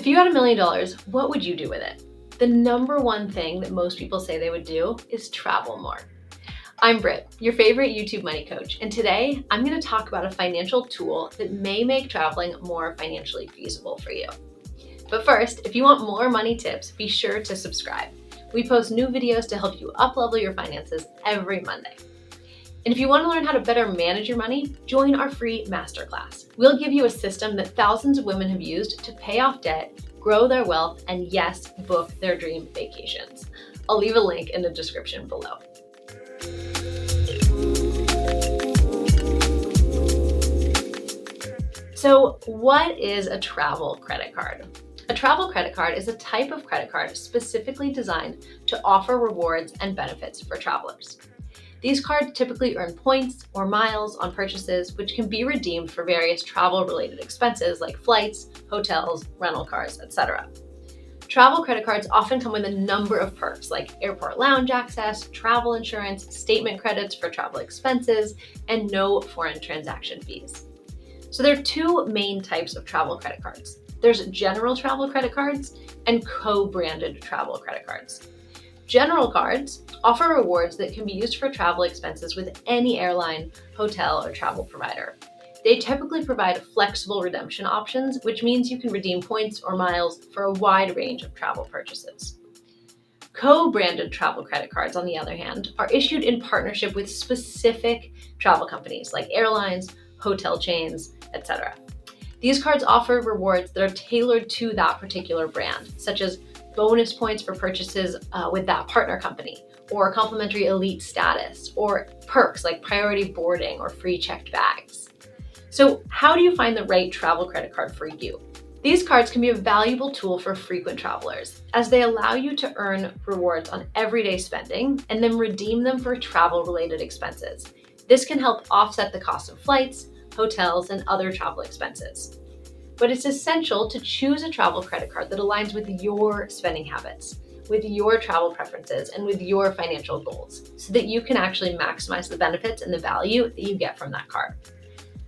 If you had $1 million, what would you do with it? The number one thing that most people say they would do is travel more. I'm Britt, your favorite YouTube money coach, and today I'm going to talk about a financial tool that may make traveling more financially feasible for you. But first, if you want more money tips, be sure to subscribe. We post new videos to help you up-level your finances every Monday. And if you want to learn how to better manage your money, join our free masterclass. We'll give you a system that thousands of women have used to pay off debt, grow their wealth, and yes, book their dream vacations. I'll leave a link in the description below. So what is a travel credit card? A travel credit card is a type of credit card specifically designed to offer rewards and benefits for travelers. These cards typically earn points or miles on purchases, which can be redeemed for various travel-related expenses like flights, hotels, rental cars, etc. Travel credit cards often come with a number of perks like airport lounge access, travel insurance, statement credits for travel expenses, and no foreign transaction fees. So there are two main types of travel credit cards. There's general travel credit cards and co-branded travel credit cards. General cards offer rewards that can be used for travel expenses with any airline, hotel, or travel provider. They typically provide flexible redemption options, which means you can redeem points or miles for a wide range of travel purchases. Co-branded travel credit cards, on the other hand, are issued in partnership with specific travel companies like airlines, hotel chains, etc. These cards offer rewards that are tailored to that particular brand, such as bonus points for purchases with that partner company, or complimentary elite status, or perks like priority boarding or free checked bags. So how do you find the right travel credit card for you? These cards can be a valuable tool for frequent travelers, as they allow you to earn rewards on everyday spending and then redeem them for travel-related expenses. This can help offset the cost of flights, hotels, and other travel expenses. But it's essential to choose a travel credit card that aligns with your spending habits, with your travel preferences, and with your financial goals, so that you can actually maximize the benefits and the value that you get from that card.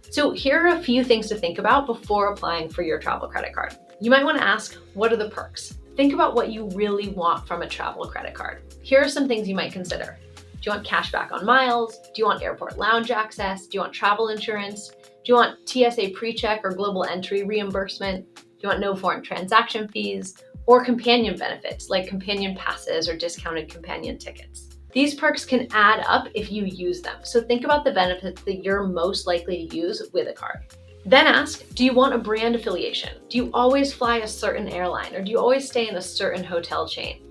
So here are a few things to think about before applying for your travel credit card. You might want to ask, what are the perks? Think about what you really want from a travel credit card. Here are some things you might consider. Do you want cash back on miles? Do you want airport lounge access? Do you want travel insurance? Do you want TSA PreCheck or global entry reimbursement? Do you want no foreign transaction fees? Or companion benefits like companion passes or discounted companion tickets? These perks can add up if you use them, so think about the benefits that you're most likely to use with a card. Then ask, do you want a brand affiliation? Do you always fly a certain airline, or do you always stay in a certain hotel chain?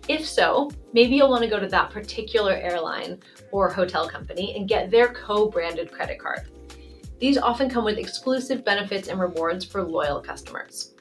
If so, maybe you'll want to go to that particular airline or hotel company and get their co-branded credit card. These often come with exclusive benefits and rewards for loyal customers.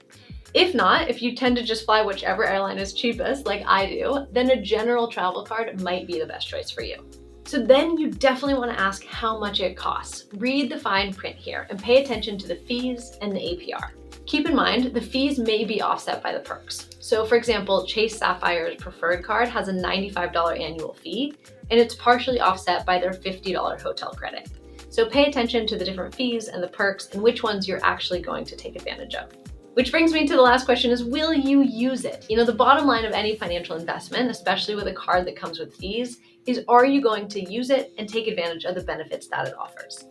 If not, if you tend to just fly whichever airline is cheapest, like I do, then a general travel card might be the best choice for you. So then you definitely want to ask how much it costs. Read the fine print here and pay attention to the fees and the APR. Keep in mind, the fees may be offset by the perks. So for example, Chase Sapphire's preferred card has a $95 annual fee, and it's partially offset by their $50 hotel credit. So pay attention to the different fees and the perks and which ones you're actually going to take advantage of. Which brings me to the last question is, will you use it? You know, the bottom line of any financial investment, especially with a card that comes with fees, is are you going to use it and take advantage of the benefits that it offers?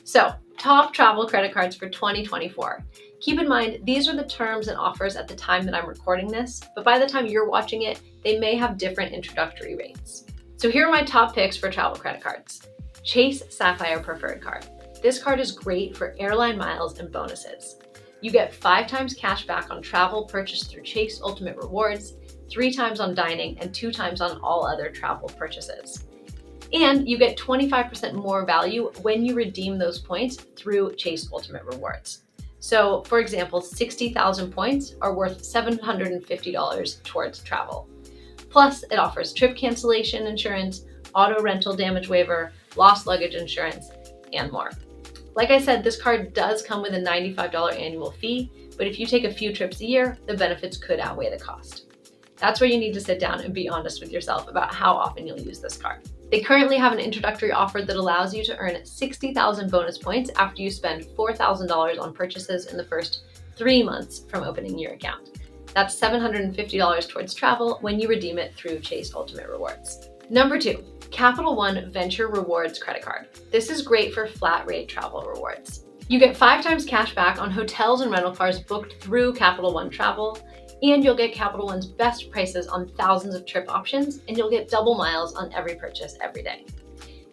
So, top travel credit cards for 2024. Keep in mind, these are the terms and offers at the time that I'm recording this, but by the time you're watching it, they may have different introductory rates. So here are my top picks for travel credit cards. Chase Sapphire Preferred Card. This card is great for airline miles and bonuses. You get 5 times cash back on travel purchased through Chase Ultimate Rewards, 3 times on dining, and 2 times on all other travel purchases. And you get 25% more value when you redeem those points through Chase Ultimate Rewards. So for example, 60,000 points are worth $750 towards travel. Plus, it offers trip cancellation insurance, auto rental damage waiver, lost luggage insurance, and more. Like I said, this card does come with a $95 annual fee, but if you take a few trips a year, the benefits could outweigh the cost. That's where you need to sit down and be honest with yourself about how often you'll use this card. They currently have an introductory offer that allows you to earn 60,000 bonus points after you spend $4,000 on purchases in the first 3 months from opening your account. That's $750 towards travel when you redeem it through Chase Ultimate Rewards. Number 2, Capital One Venture Rewards Credit Card. This is great for flat rate travel rewards. You get 5 times cash back on hotels and rental cars booked through Capital One Travel, and you'll get Capital One's best prices on thousands of trip options, and you'll get double miles on every purchase every day.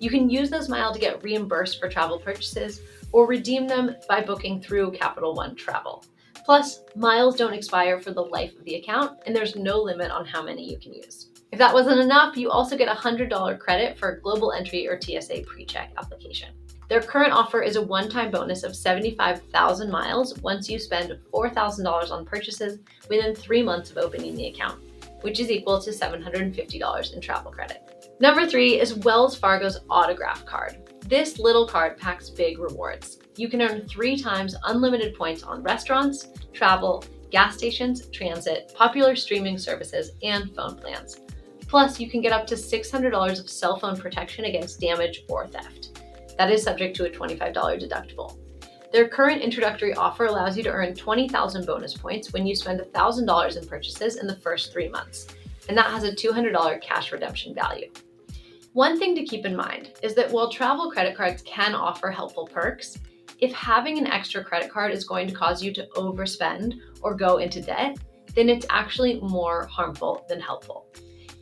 You can use those miles to get reimbursed for travel purchases or redeem them by booking through Capital One Travel. Plus, miles don't expire for the life of the account, and there's no limit on how many you can use. If that wasn't enough, you also get a $100 credit for a global entry or TSA PreCheck application. Their current offer is a one-time bonus of 75,000 miles once you spend $4,000 on purchases within 3 months of opening the account, which is equal to $750 in travel credit. Number 3 is Wells Fargo's Autograph Card. This little card packs big rewards. You can earn 3 times unlimited points on restaurants, travel, gas stations, transit, popular streaming services, and phone plans. Plus, you can get up to $600 of cell phone protection against damage or theft. That is subject to a $25 deductible. Their current introductory offer allows you to earn 20,000 bonus points when you spend $1,000 in purchases in the first 3 months, and that has a $200 cash redemption value. One thing to keep in mind is that while travel credit cards can offer helpful perks, if having an extra credit card is going to cause you to overspend or go into debt, then it's actually more harmful than helpful.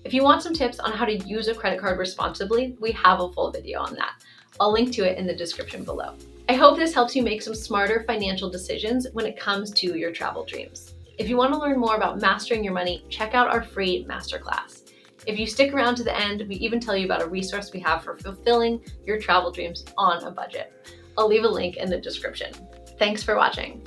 If you want some tips on how to use a credit card responsibly, we have a full video on that. I'll link to it in the description below. I hope this helps you make some smarter financial decisions when it comes to your travel dreams. If you want to learn more about mastering your money, check out our free masterclass. If you stick around to the end, we even tell you about a resource we have for fulfilling your travel dreams on a budget. I'll leave a link in the description. Thanks for watching.